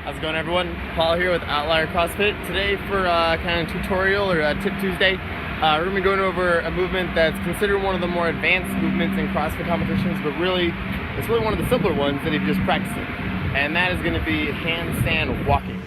How's it going, everyone? Paul here with Outlier CrossFit. Today for kind of tutorial or Tip Tuesday, we're going to be going over a movement that's considered one of the more advanced movements in CrossFit competitions, but really, it's really one of the simpler ones that if you just practice it. And that is going to be handstand walking.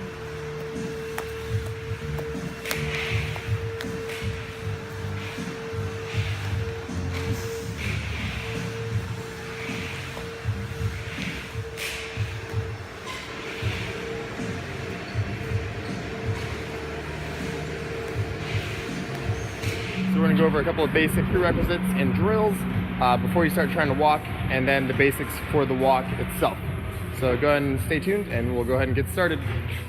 So we're going to go over a couple of basic prerequisites and drills before you start trying to walk, and then the basics for the walk itself. So go ahead and stay tuned and we'll go ahead and get started.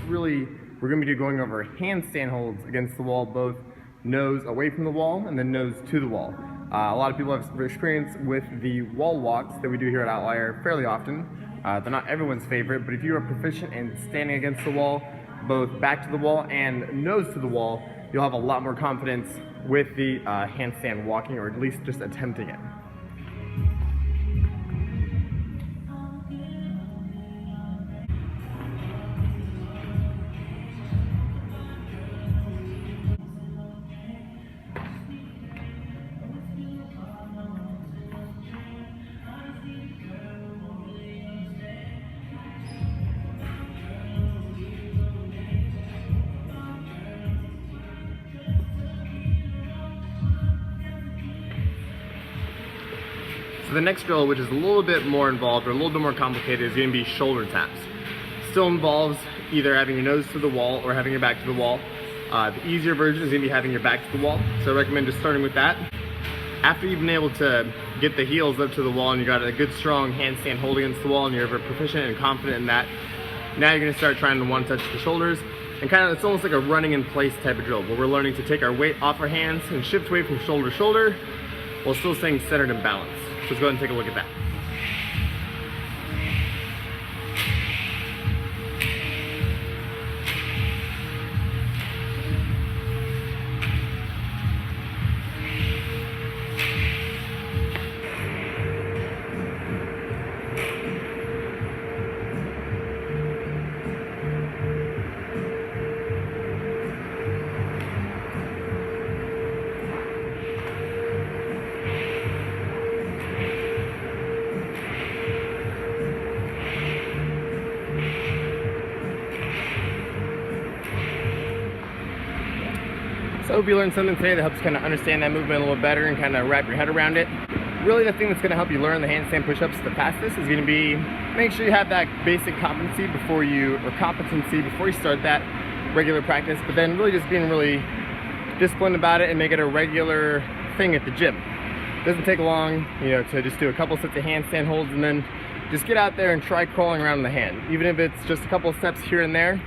Really, we're going to be going over handstand holds against the wall, both nose away from the wall and then nose to the wall. A lot of people have experience with the wall walks that we do here at Outlier fairly often. They're not everyone's favorite, but if you are proficient in standing against the wall, both back to the wall and nose to the wall, you'll have a lot more confidence with the handstand walking, or at least just attempting it. So the next drill, which is a little bit more involved or a little bit more complicated, is going to be shoulder taps. Still involves either having your nose to the wall or having your back to the wall. The easier version is going to be having your back to the wall, so I recommend just starting with that. After you've been able to get the heels up to the wall and you got a good strong handstand hold against the wall and you're proficient and confident in that, now you're going to start trying to want to touch the shoulders. And kind of, it's almost like a running in place type of drill, where we're learning to take our weight off our hands and shift weight from shoulder to shoulder while still staying centered and balanced. Let's go ahead and take a look at that. So I hope you learned something today that helps kind of understand that movement a little better and kind of wrap your head around it. Really, the thing that's going to help you learn the handstand push-ups the fastest is going to be make sure you have that basic competency before you start that regular practice, but then really just being really disciplined about it and make it a regular thing at the gym. It doesn't take long, to just do a couple sets of handstand holds and then just get out there and try crawling around the hand. Even if it's just a couple steps here and there,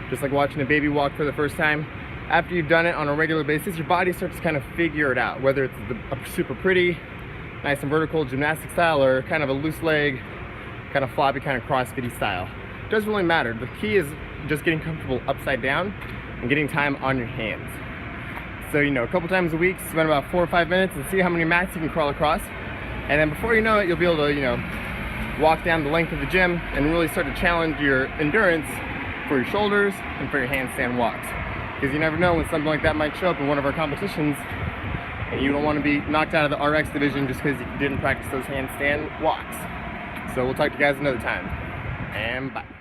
just like watching a baby walk for the first time. After you've done it on a regular basis, your body starts to kind of figure it out, whether it's a super pretty, nice and vertical gymnastic style, or kind of a loose leg, kind of floppy, kind of CrossFit-y style. It doesn't really matter. The key is just getting comfortable upside down and getting time on your hands. So, a couple times a week, spend about 4 or 5 minutes and see how many mats you can crawl across. And then before you know it, you'll be able to, walk down the length of the gym and really start to challenge your endurance for your shoulders and for your handstand walks. Because you never know when something like that might show up in one of our competitions, and you don't want to be knocked out of the RX division just because you didn't practice those handstand walks. So we'll talk to you guys another time, and bye.